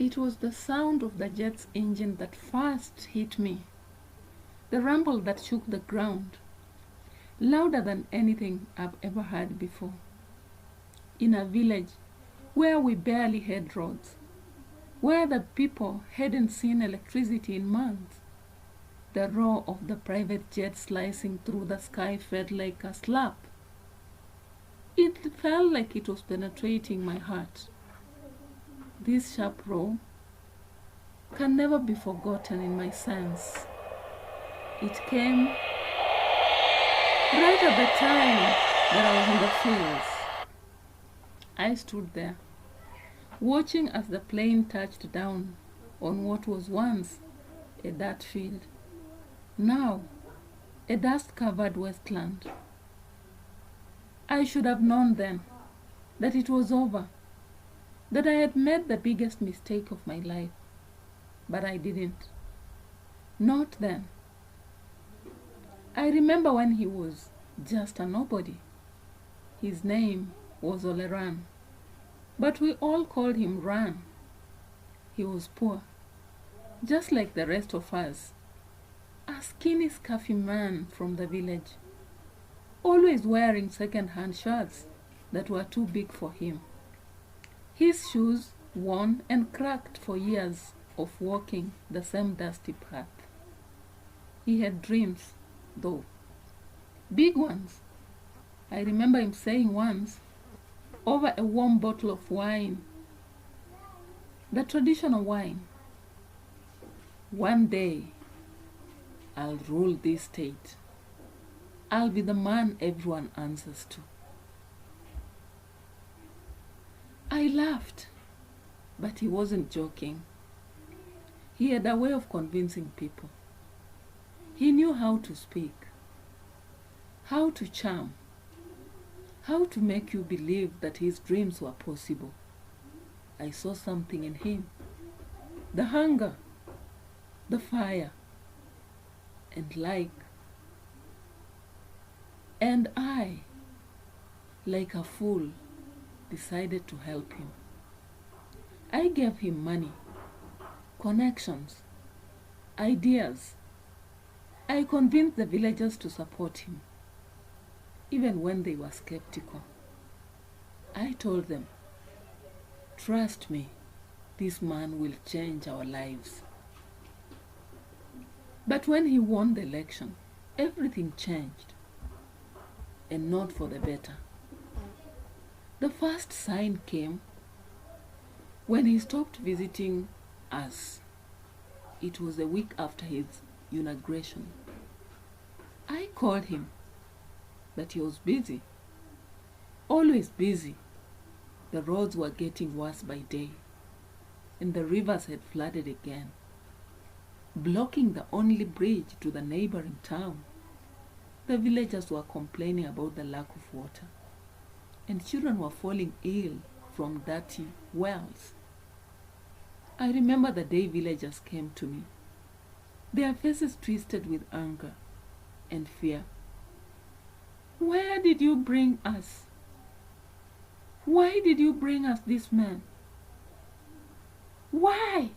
It was the sound of the jet's engine that first hit me, the rumble that shook the ground, louder than anything I've ever heard before. In a village where we barely had roads, where the people hadn't seen electricity in months, the roar of the private jet slicing through the sky felt like a slap. It felt like it was penetrating my heart. This sharp roar can never be forgotten in my sense. It came right at the time that I was in the fields. I stood there, watching as the plane touched down on what was once a dirt field, now a dust-covered wasteland. I should have known then that it was over, that I had made the biggest mistake of my life, but I didn't. Not then. I remember when he was just a nobody. His name was Oleran, but we all called him Ran. He was poor, just like the rest of us, a skinny, scruffy man from the village, always wearing second-hand shirts that were too big for him. His shoes worn and cracked for years of walking the same dusty path. He had dreams, though, big ones. I remember him saying once, over a warm bottle of wine, the traditional wine, "One day, I'll rule this state. I'll be the man everyone answers to." I laughed, but he wasn't joking. He had a way of convincing people. He knew how to speak, how to charm, how to make you believe that his dreams were possible. I saw something in him, the hunger, the fire, and I, like a fool, decided to help him. I gave him money, connections, ideas. I convinced the villagers to support him, even when they were skeptical. I told them, "Trust me, this man will change our lives." But when he won the election, everything changed, and not for the better. The first sign came when he stopped visiting us. It was a week after his inauguration. I called him, but he was busy, always busy. The roads were getting worse by day, and the rivers had flooded again, blocking the only bridge to the neighboring town. The villagers were complaining about the lack of water, and children were falling ill from dirty wells. I remember the day villagers came to me, their faces twisted with anger and fear. "Where did you bring us? Why did you bring us this man? Why?"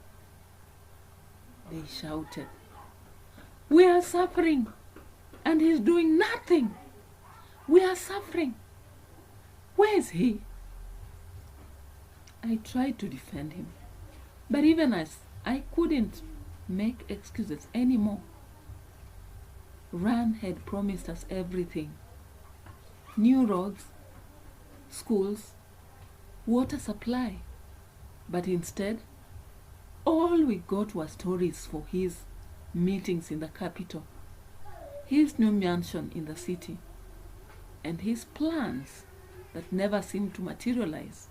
They shouted. "We are suffering, and he's doing nothing. We are suffering. Where is he?" I tried to defend him, but even as I couldn't make excuses anymore. Ran had promised us everything: new roads, schools, water supply. But instead, all we got were stories for his meetings in the capital, his new mansion in the city, and his plans that never seemed to materialize.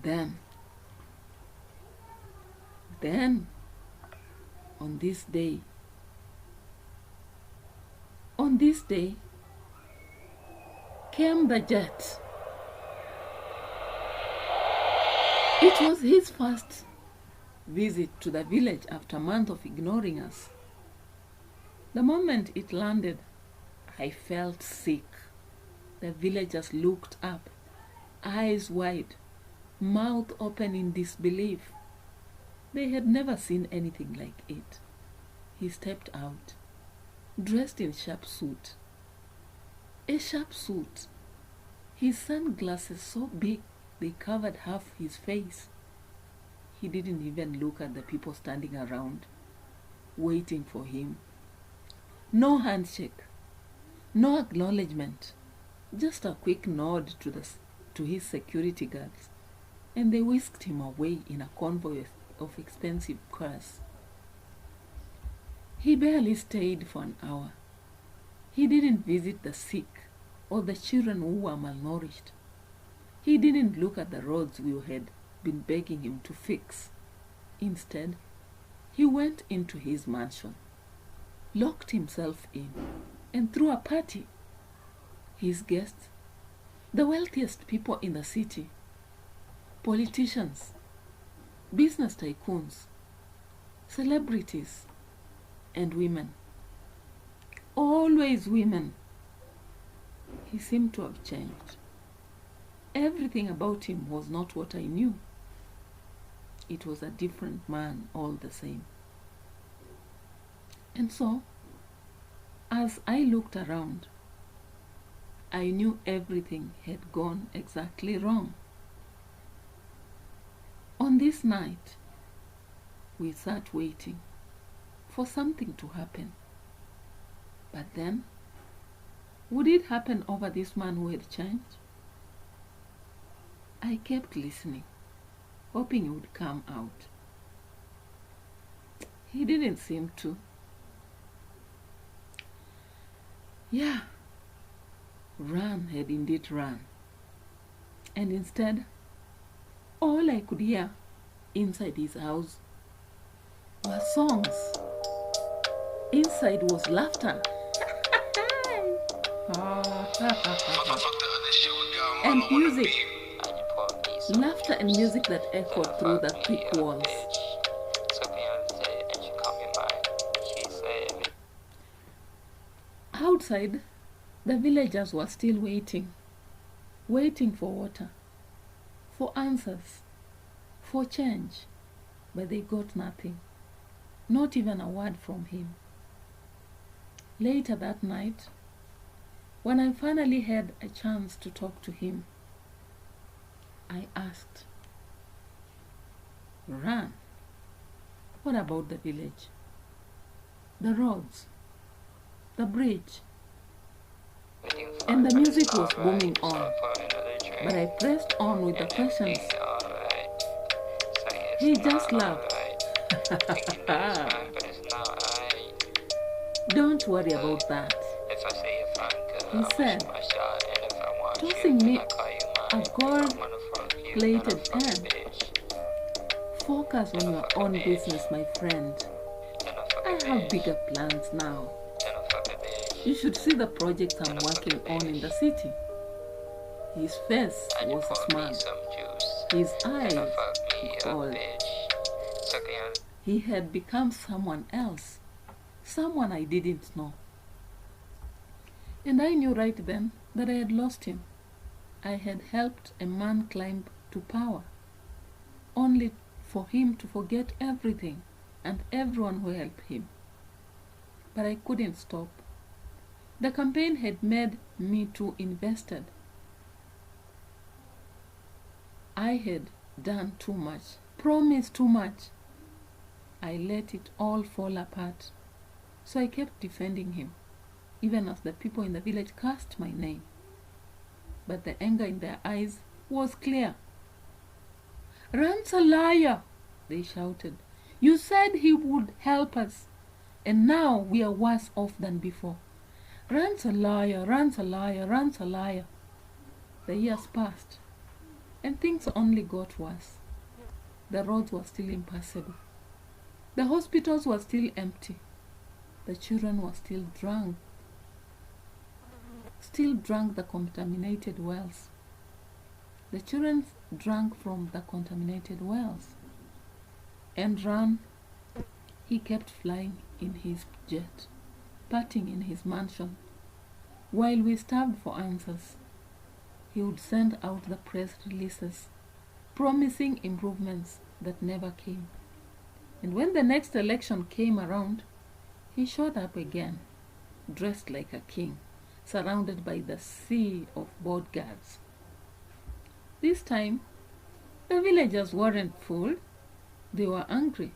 Then, on this day, came the jet. It was his first visit to the village after a month of ignoring us. The moment it landed, I felt sick. The villagers looked up, eyes wide, mouth open in disbelief. They had never seen anything like it. He stepped out, dressed in sharp suit. A sharp suit. His sunglasses so big they covered half his face. He didn't even look at the people standing around, waiting for him. No handshake, no acknowledgement, just a quick nod to his security guards, and they whisked him away in a convoy of expensive cars. He barely stayed for an hour. He didn't visit the sick or the children who were malnourished. He didn't look at the roads we had been begging him to fix. Instead, he went into his mansion, locked himself in, and threw a party. His guests, the wealthiest people in the city, politicians, business tycoons, celebrities, and women. Always women. He seemed to have changed. Everything about him was not what I knew. It was a different man all the same. And so, as I looked around, I knew everything had gone exactly wrong. On this night, we sat waiting for something to happen. But then, would it happen over this man who had changed? I kept listening, hoping he would come out. He didn't seem to. Yeah, Ran had indeed run. And instead, all I could hear inside his house were songs. Inside was laughter. And music. Laughter and music that echoed through the thick walls. Outside, the villagers were still waiting for water, for answers, for change, but they got nothing, not even a word from him. Later that night, when I finally had a chance to talk to him, I asked, Ran, what about the village? The roads? The bridge? And the music was booming on, but I pressed on with the questions. He just laughed. Don't worry about that, he said, tossing me a gold-plated pen. Focus on your own business, my friend. I have bigger plans now. You should see the projects I'm working on in the city. His face was a smile. His eyes cold. He had become someone else, someone I didn't know. And I knew right then that I had lost him. I had helped a man climb to power, only for him to forget everything and everyone who helped him. But I couldn't stop. The campaign had made me too invested. I had done too much, promised too much. I let it all fall apart. So I kept defending him, even as the people in the village cursed my name. But the anger in their eyes was clear. Ran's a liar, they shouted. You said he would help us, and now we are worse off than before. Ran's a liar, Ran's a liar, Ran's a liar. The years passed, and things only got worse. The roads were still impassable. The hospitals were still empty. The children were still drank the contaminated wells. The children drank from the contaminated wells. And Ran, he kept flying in his jet, partying in his mansion. While we starved for answers, he would send out the press releases, promising improvements that never came. And when the next election came around, he showed up again, dressed like a king, surrounded by the sea of bodyguards. This time, the villagers weren't fooled. They were angry.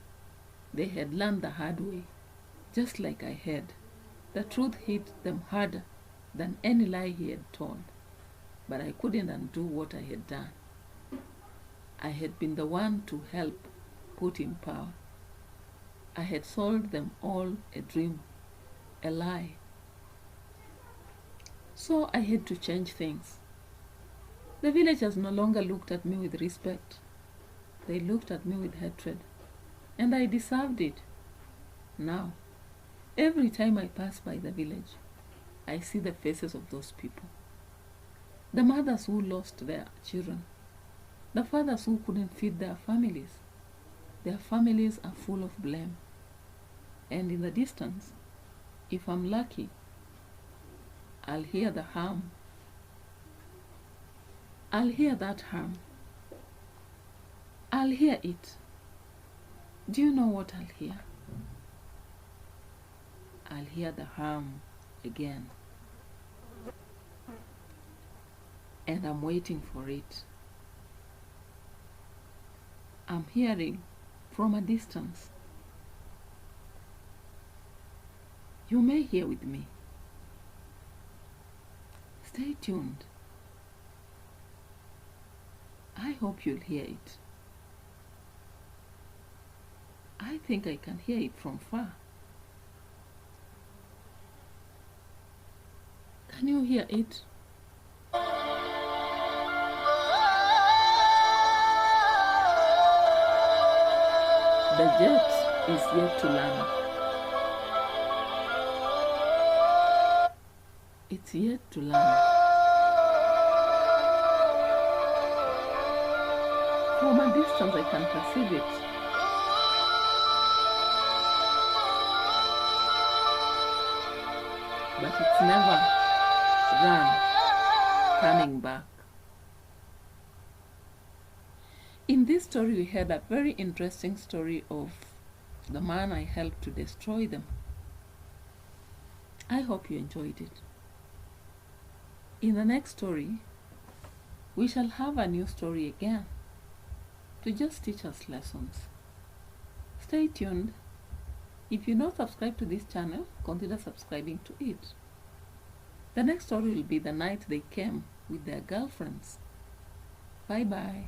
They had learned the hard way, just like I had. The truth hit them harder than any lie he had told. But I couldn't undo what I had done. I had been the one to help put in power. I had sold them all a dream, a lie. So I had to change things. The villagers no longer looked at me with respect. They looked at me with hatred. And I deserved it. Now, every time I pass by the village, I see the faces of those people. The mothers who lost their children. The fathers who couldn't feed their families. Their families are full of blame. And in the distance, if I'm lucky, I'll hear the hum. I'll hear that hum. I'll hear it. Do you know what I'll hear? I'll hear the hum again. And I'm waiting for it. I'm hearing from a distance. You may hear with me. Stay tuned. I hope you'll hear it. I think I can hear it from far. Can you hear it? The jet is yet to land. It's yet to land. From a distance I can perceive it. But it's never coming back. In this story, we had a very interesting story of the man I helped to destroy them. I hope you enjoyed it. In the next story, we shall have a new story again to just teach us lessons. Stay tuned. If you not subscribe to this channel, consider subscribing to it. The next story will be the night they came with their girlfriends. Bye bye.